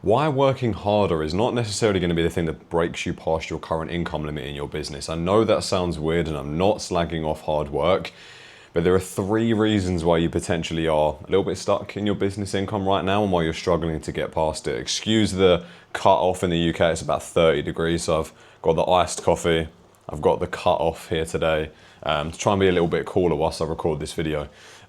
Why working harder is not necessarily going to be the thing that breaks you past your current income limit in your business. I know that sounds weird and I'm not slagging off hard work, but there are three reasons why you potentially are a little bit stuck in your business income right now and why you're struggling to get past it. Excuse the cut off in the UK, it's about 30 degrees, so I've got the iced coffee, I've got the cut off here today to try and be a little bit cooler whilst I record this video.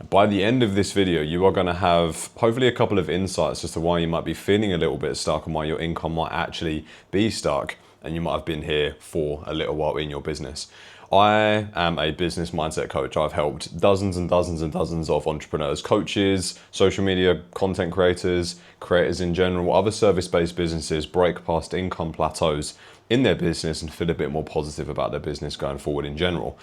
By the end of this video, you are going to have hopefully a couple of insights as to why you might be feeling a little bit stuck and why your income might actually be stuck and you might have been here for a little while in your business. I am a business mindset coach. I've helped dozens and dozens and dozens of entrepreneurs, coaches, social media content creators, creators in general, other service-based businesses break past income plateaus in their business and feel a bit more positive about their business going forward in general.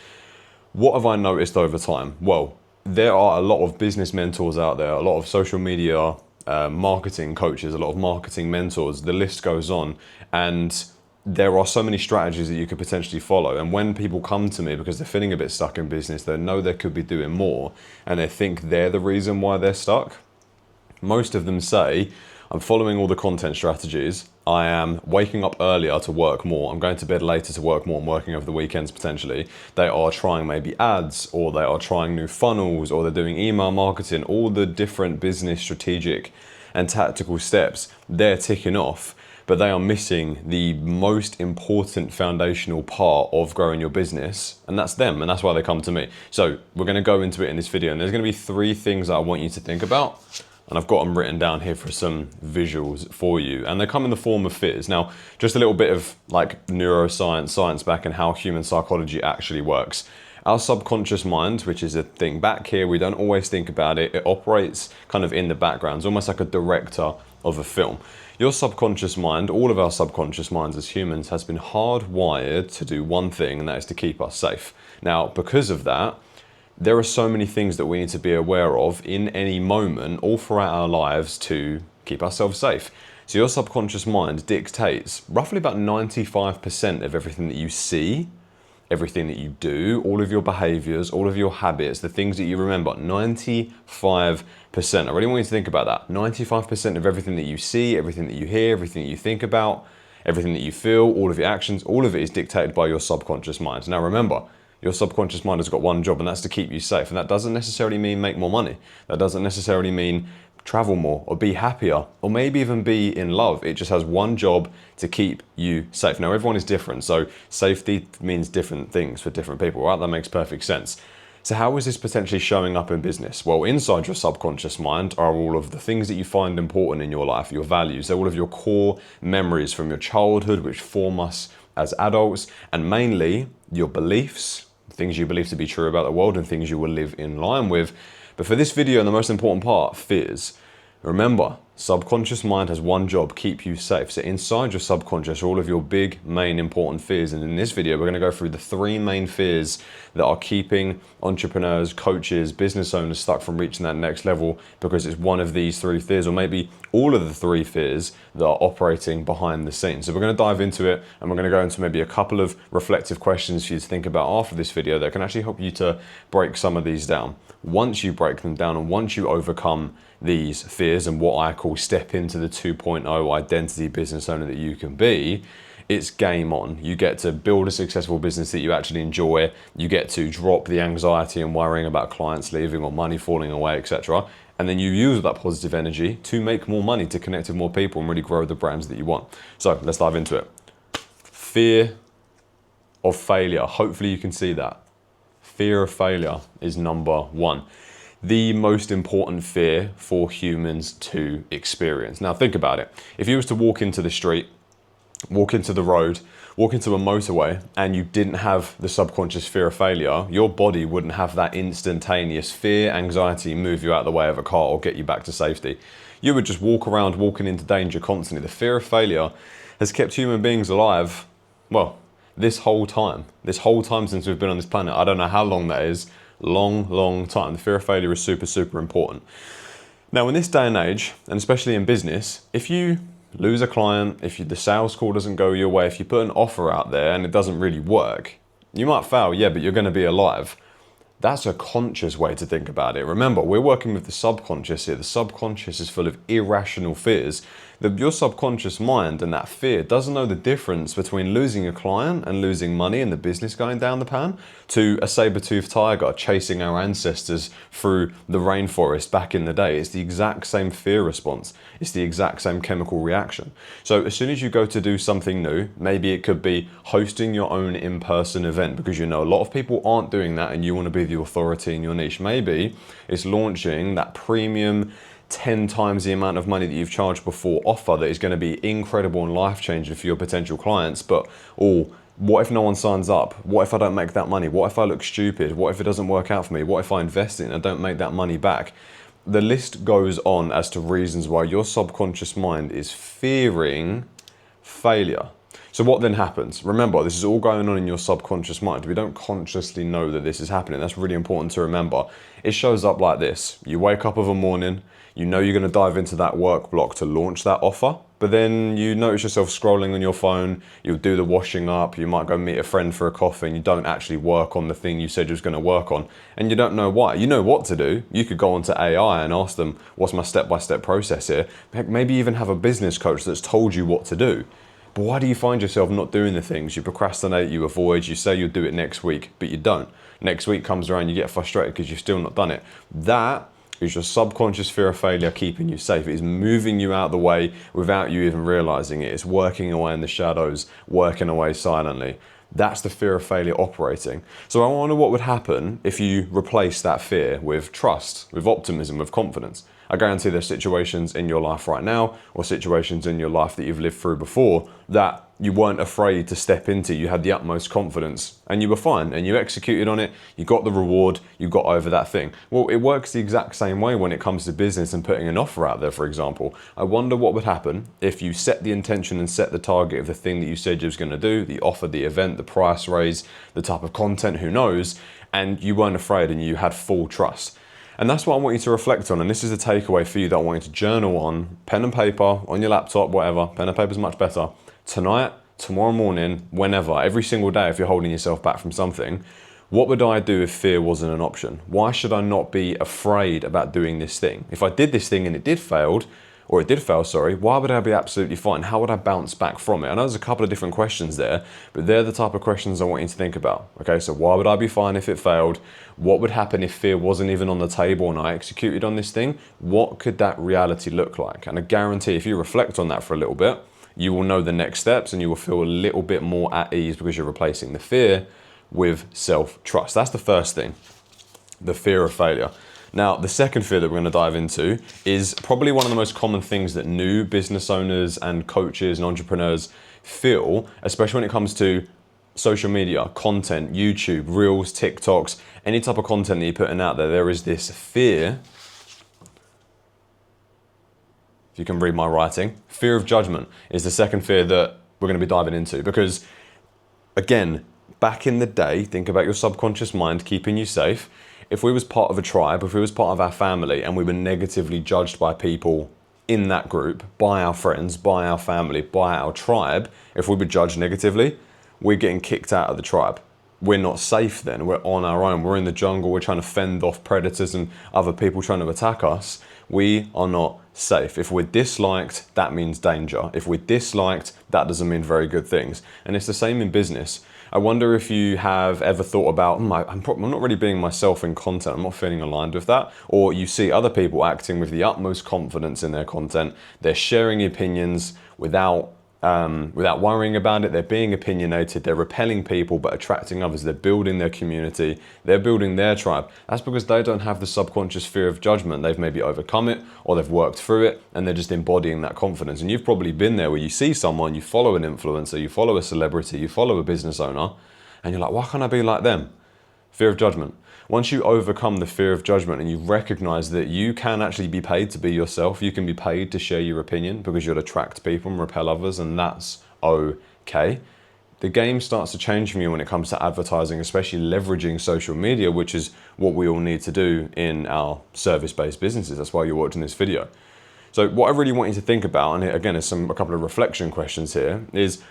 What have I noticed over time? Well, there are a lot of business mentors out there, a lot of social media marketing coaches, a lot of marketing mentors, the list goes on. And there are so many strategies that you could potentially follow. And when people come to me because they're feeling a bit stuck in business, they know they could be doing more and they think they're the reason why they're stuck. Most of them say, I'm following all the content strategies. I am waking up earlier to work more. I'm going to bed later to work more. I'm working over the weekends potentially. They are trying maybe ads, or they are trying new funnels, or they're doing email marketing, all the different business strategic and tactical steps they're ticking off, but they are missing the most important foundational part of growing your business, and that's them, and that's why they come to me. So we're going to go into it in this video, and there's going to be three things that I want you to think about. And I've got them written down here for some visuals for you. And they come in the form of fears. Now, just a little bit of like neuroscience, science back and how human psychology actually works. Our subconscious mind, which is a thing back here, we don't always think about it. It operates kind of in the background. It's almost like a director of a film. Your subconscious mind, all of our subconscious minds as humans, has been hardwired to do one thing, and that is to keep us safe. Now, because of that, there are so many things that we need to be aware of in any moment, all throughout our lives, to keep ourselves safe. So your subconscious mind dictates roughly about 95% of everything that you see, everything that you do, all of your behaviors, all of your habits, the things that you remember, 95%. I really want you to think about that. 95% of everything that you see, everything that you hear, everything that you think about, everything that you feel, all of your actions, all of it is dictated by your subconscious mind. Now remember, your subconscious mind has got one job, and that's to keep you safe. And that doesn't necessarily mean make more money. That doesn't necessarily mean travel more or be happier or maybe even be in love. It just has one job, to keep you safe. Now, everyone is different, so safety means different things for different people, right? That makes perfect sense. So how is this potentially showing up in business? Well, inside your subconscious mind are all of the things that you find important in your life, your values. They're all of your core memories from your childhood, which form us as adults, and mainly your beliefs, things you believe to be true about the world and things you will live in line with. But for this video, and the most important part, fears. Remember, subconscious mind has one job, keep you safe. So inside your subconscious are all of your big, main, important fears. And in this video, we're going to go through the three main fears that are keeping entrepreneurs, coaches, business owners stuck from reaching that next level, because it's one of these three fears, or maybe all of the three fears that are operating behind the scenes. So we're going to dive into it, and we're going to go into maybe a couple of reflective questions for you to think about after this video that can actually help you to break some of these down. Once you break them down and once you overcome these fears and what I call step into the 2.0 identity business owner that you can be, it's game on. You get to build a successful business that you actually enjoy. You get to drop the anxiety and worrying about clients leaving or money falling away, etc. And then you use that positive energy to make more money, to connect with more people and really grow the brands that you want. So let's dive into it. Fear of failure. Hopefully you can see that. Fear of failure is number one. The most important fear for humans to experience. Now think about it. If you was to walk into the street, walk into the road, walk into a motorway, and you didn't have the subconscious fear of failure, your body wouldn't have that instantaneous fear, anxiety, move you out of the way of a car or get you back to safety. You would just walk around walking into danger constantly. The fear of failure has kept human beings alive, well, this whole time since we've been on this planet. I don't know how long that is. Long time. The fear of failure is super important. Now in this day and age, and especially in business, if you lose a client, if the sales call doesn't go your way, if you put an offer out there and it doesn't really work, you might fail, yeah, but you're going to be alive. That's a conscious way to think about it. Remember, we're working with the subconscious here. The subconscious is full of irrational fears Your subconscious mind and that fear doesn't know the difference between losing a client and losing money and the business going down the pan to a saber-toothed tiger chasing our ancestors through the rainforest back in the day. It's the exact same fear response. It's the exact same chemical reaction. So as soon as you go to do something new, maybe it could be hosting your own in-person event, because you know a lot of people aren't doing that and you want to be the authority in your niche. Maybe it's launching that premium 10 times the amount of money that you've charged before offer that is going to be incredible and life-changing for your potential clients. But what if no one signs up? What if I don't make that money? What if I look stupid? What if it doesn't work out for me? What if I invest in it and I don't make that money back? The list goes on as to reasons why your subconscious mind is fearing failure. So what then happens? Remember, this is all going on in your subconscious mind. We don't consciously know that this is happening. That's really important to remember. It shows up like this. You wake up of a morning, you know you're going to dive into that work block to launch that offer, but then you notice yourself scrolling on your phone, you'll do the washing up, you might go meet a friend for a coffee, and you don't actually work on the thing you said you was going to work on, and you don't know why. You know what to do. You could go onto AI and ask them, what's my step-by-step process here? Maybe even have a business coach that's told you what to do. But why do you find yourself not doing the things? You procrastinate, you avoid, you say you'll do it next week, but you don't. Next week comes around, you get frustrated because you've still not done it. That is your subconscious fear of failure keeping you safe. It is moving you out of the way without you even realizing it. It's working away in the shadows, working away silently. That's the fear of failure operating. So I wonder what would happen if you replace that fear with trust, with optimism, with confidence. I guarantee there's situations in your life right now, or situations in your life that you've lived through before, that you weren't afraid to step into. You had the utmost confidence and you were fine and you executed on it. You got the reward, you got over that thing. Well, it works the exact same way when it comes to business and putting an offer out there, for example. I wonder what would happen if you set the intention and set the target of the thing that you said you was going to do, the offer, the event, the price raise, the type of content, who knows, and you weren't afraid and you had full trust. And that's what I want you to reflect on. And this is a takeaway for you that I want you to journal on, pen and paper, on your laptop, whatever. Pen and paper is much better. Tonight, tomorrow morning, whenever, every single day, if you're holding yourself back from something, what would I do if fear wasn't an option? Why should I not be afraid about doing this thing? If I did this thing and it did fail, why would I be absolutely fine? How would I bounce back from it? I know there's a couple of different questions there, but they're the type of questions I want you to think about. Okay, so why would I be fine if it failed? What would happen if fear wasn't even on the table and I executed on this thing? What could that reality look like? And I guarantee if you reflect on that for a little bit, you will know the next steps and you will feel a little bit more at ease because you're replacing the fear with self-trust. That's the first thing, the fear of failure. Now, the second fear that we're going to dive into is probably one of the most common things that new business owners and coaches and entrepreneurs feel, especially when it comes to social media, content, YouTube, Reels, TikToks, any type of content that you're putting out there. There is this fear, if you can read my writing, fear of judgment is the second fear that we're going to be diving into. Because, again, back in the day, think about your subconscious mind keeping you safe. If we was part of a tribe, if we was part of our family and we were negatively judged by people in that group, by our friends, by our family, by our tribe, if we were judged negatively, we're getting kicked out of the tribe. We're not safe then, we're on our own, we're in the jungle, we're trying to fend off predators and other people trying to attack us. We are not safe. If we're disliked, that means danger. If we're disliked, that doesn't mean very good things. And it's the same in business. I wonder if you have ever thought about, I'm not really being myself in content, I'm not feeling aligned with that. Or you see other people acting with the utmost confidence in their content. They're sharing opinions without worrying about it. They're being opinionated. They're repelling people but attracting others. They're building their community. They're building their tribe. That's because they don't have the subconscious fear of judgment. They've maybe overcome it or they've worked through it and they're just embodying that confidence. And you've probably been there where you see someone, you follow an influencer, you follow a celebrity, you follow a business owner, and you're like, why can't I be like them? Fear of judgment. Once you overcome the fear of judgment and you recognize that you can actually be paid to be yourself, you can be paid to share your opinion because you'll attract people and repel others, and that's okay. The game starts to change for you when it comes to advertising, especially leveraging social media, which is what we all need to do in our service-based businesses. That's why you're watching this video. So what I really want you to think about, and again, there's a couple of reflection questions here, is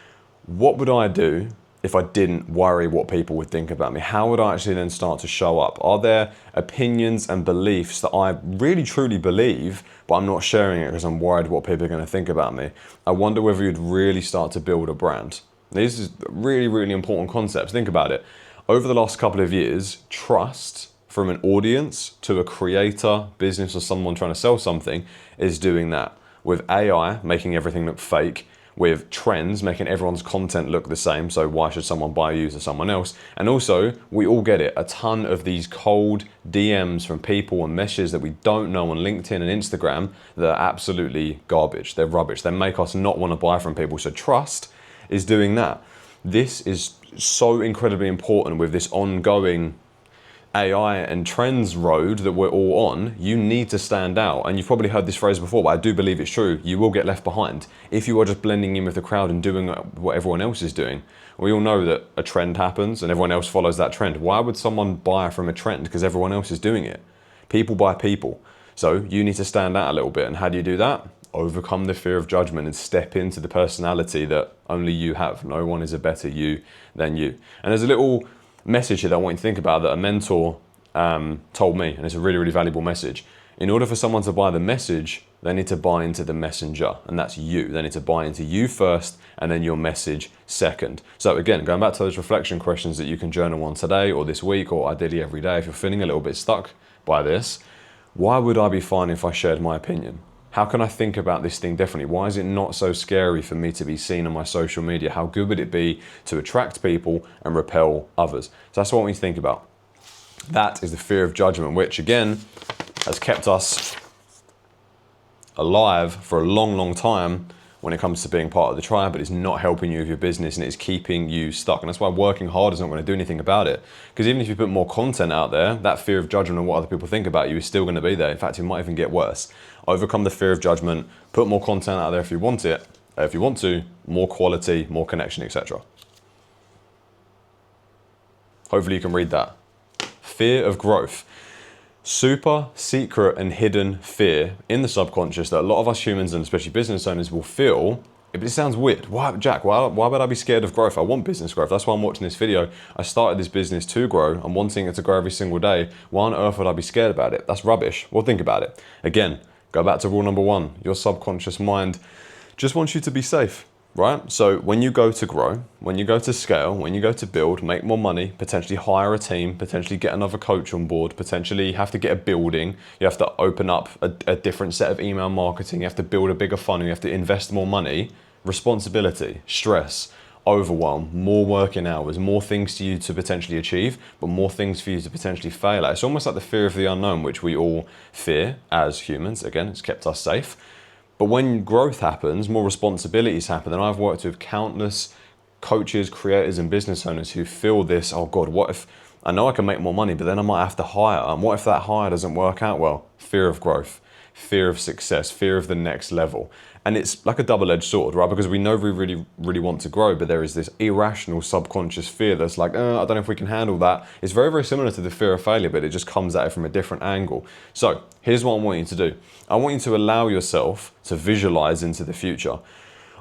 what would I do if I didn't worry what people would think about me? How would I actually then start to show up? Are there opinions and beliefs that I really truly believe, but I'm not sharing it because I'm worried what people are going to think about me? I wonder whether you'd really start to build a brand. These are really, really important concepts. Think about it. Over the last couple of years, trust from an audience to a creator, business, or someone trying to sell something is doing that. With AI making everything look fake, with trends making everyone's content look the same, so why should someone buy you to someone else? And also, we all get it, a ton of these cold DMs from people and messages that we don't know on LinkedIn and Instagram that are absolutely garbage. They're rubbish. They make us not want to buy from people. So trust is doing that. This is so incredibly important with this ongoing AI and trends road that we're all on. You need to stand out. And you've probably heard this phrase before, but I do believe it's true. You will get left behind if you are just blending in with the crowd and doing what everyone else is doing. We all know that a trend happens and everyone else follows that trend. Why would someone buy from a trend? Because everyone else is doing it. People buy people. So you need to stand out a little bit. And how do you do that? Overcome the fear of judgment and step into the personality that only you have. No one is a better you than you. And there's a little message here that I want you to think about that a mentor told me, and it's a really, really valuable message. In order for someone to buy the message, they need to buy into the messenger, and that's you. They need to buy into you first, and then your message second. So again, going back to those reflection questions that you can journal on today or this week, or ideally every day, if you're feeling a little bit stuck by this, why would I be fine if I shared my opinion? How can I think about this thing differently? Why is it not so scary for me to be seen on my social media? How good would it be to attract people and repel others? So that's what I want you to think about. That is the fear of judgment, which again has kept us alive for a long, long time when it comes to being part of the tribe, but it's not helping you with your business and it's keeping you stuck. And that's why working hard is not going to do anything about it. Because even if you put more content out there, that fear of judgment and what other people think about you is still going to be there. In fact, it might even get worse. Overcome the fear of judgment, put more content out there if you want it, if you want to, more quality, more connection, etc. Hopefully you can read that. Fear of growth. Super secret and hidden fear in the subconscious that a lot of us humans and especially business owners will feel. But it sounds weird. Why, Jack, why would I be scared of growth? I want business growth. That's why I'm watching this video. I started this business to grow. I'm wanting it to grow every single day. Why on earth would I be scared about it? That's rubbish. Well, think about it. Again, go back to rule number one. Your subconscious mind just wants you to be safe, right? So when you go to grow, when you go to scale, when you go to build, make more money, potentially hire a team, potentially get another coach on board, potentially have to get a building, you have to open up a different set of email marketing, you have to build a bigger funnel, you have to invest more money, responsibility, stress, overwhelm, more working hours, more things to you to potentially achieve, but more things for you to potentially fail at. It's almost like the fear of the unknown, which we all fear as humans. Again, it's kept us safe. But when growth happens, more responsibilities happen. And I've worked with countless coaches, creators, and business owners who feel this, oh God, what if, I know I can make more money, but then I might have to hire. And what if that hire doesn't work out well? Fear of growth, fear of success, fear of the next level. And it's like a double-edged sword, right? Because we know we really, really want to grow, but there is this irrational subconscious fear that's like, I don't know if we can handle that. It's very, very similar to the fear of failure, but it just comes at it from a different angle. So here's what I want you to do. I want you to allow yourself to visualize into the future.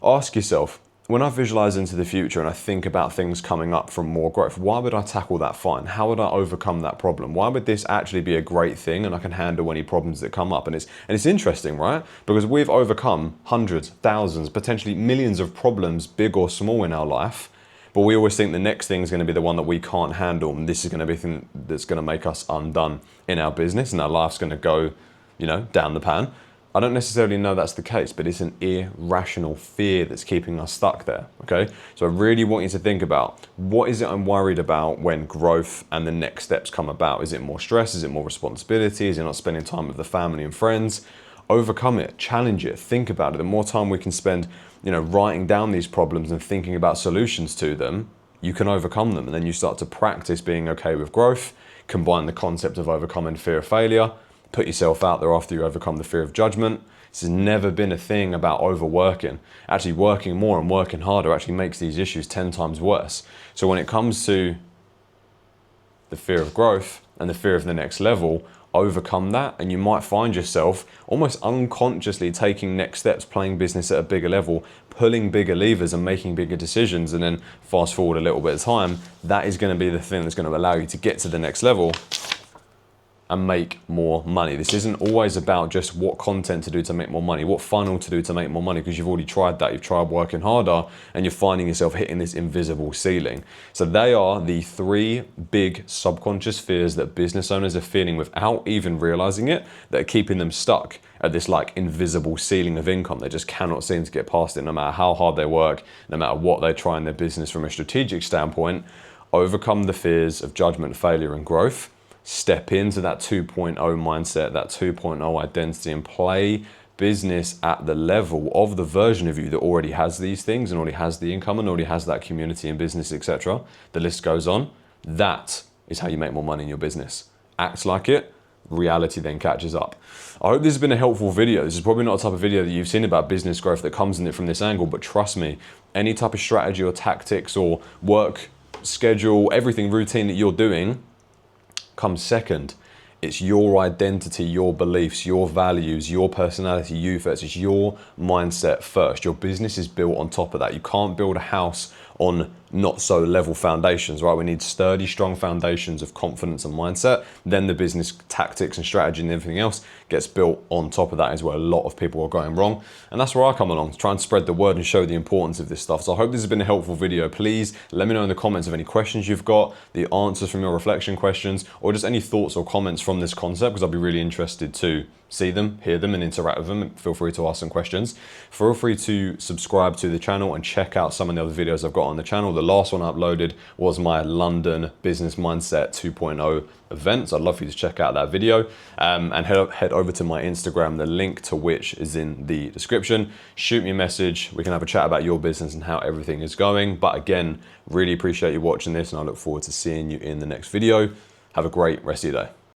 Ask yourself, when I visualize into the future and I think about things coming up from more growth, why would I tackle that fine? How would I overcome that problem? Why would this actually be a great thing and I can handle any problems that come up? And it's interesting, right? Because we've overcome hundreds, thousands, potentially millions of problems, big or small in our life, but we always think the next thing is going to be the one that we can't handle, and this is going to be the thing that's going to make us undone in our business, and our life's going to go, down the pan. I don't necessarily know that's the case, but it's an irrational fear that's keeping us stuck there, okay? So I really want you to think about, what is it I'm worried about when growth and the next steps come about? Is it more stress? Is it more responsibility? Is it not spending time with the family and friends? Overcome it, challenge it, think about it. The more time we can spend, writing down these problems and thinking about solutions to them, you can overcome them. And then you start to practice being okay with growth, combine the concept of overcoming fear of failure, put yourself out there after you overcome the fear of judgment. This has never been a thing about overworking. Actually, working more and working harder actually makes these issues 10 times worse. So when it comes to the fear of growth and the fear of the next level, overcome that, and you might find yourself almost unconsciously taking next steps, playing business at a bigger level, pulling bigger levers and making bigger decisions. And then fast forward a little bit of time, that is going to be the thing that's going to allow you to get to the next level and make more money. This isn't always about just what content to do to make more money, what funnel to do to make more money, because you've already tried that. You've tried working harder and you're finding yourself hitting this invisible ceiling. So they are the 3 big subconscious fears that business owners are feeling without even realizing it, that are keeping them stuck at this like invisible ceiling of income. They just cannot seem to get past it, no matter how hard they work, no matter what they try in their business from a strategic standpoint. Overcome the fears of judgment, failure, and growth. Step into that 2.0 mindset, that 2.0 identity, and play business at the level of the version of you that already has these things and already has the income and already has that community and business, etc. The list goes on. That is how you make more money in your business. Act like it, reality then catches up. I hope this has been a helpful video. This is probably not a type of video that you've seen about business growth that comes in it from this angle, but trust me, any type of strategy or tactics or work schedule, everything routine that you're doing comes second. It's your identity, your beliefs, your values, your personality, you first. It's your mindset first. Your business is built on top of that. You can't build a house on not so level foundations, right? We need sturdy, strong foundations of confidence and mindset. Then the business tactics and strategy and everything else gets built on top of that, is where a lot of people are going wrong. And that's where I come along to try and spread the word and show the importance of this stuff. So I hope this has been a helpful video. Please let me know in the comments of any questions you've got, the answers from your reflection questions, or just any thoughts or comments from this concept, because I'll be really interested to see them, hear them, and interact with them. Feel free to ask some questions. Feel free to subscribe to the channel and check out some of the other videos I've got on the channel. The last one I uploaded was my London Business Mindset 2.0 event. So I'd love for you to check out that video, and head over to my Instagram, the link to which is in the description. Shoot me a message. We can have a chat about your business and how everything is going. But again, really appreciate you watching this, and I look forward to seeing you in the next video. Have a great rest of your day.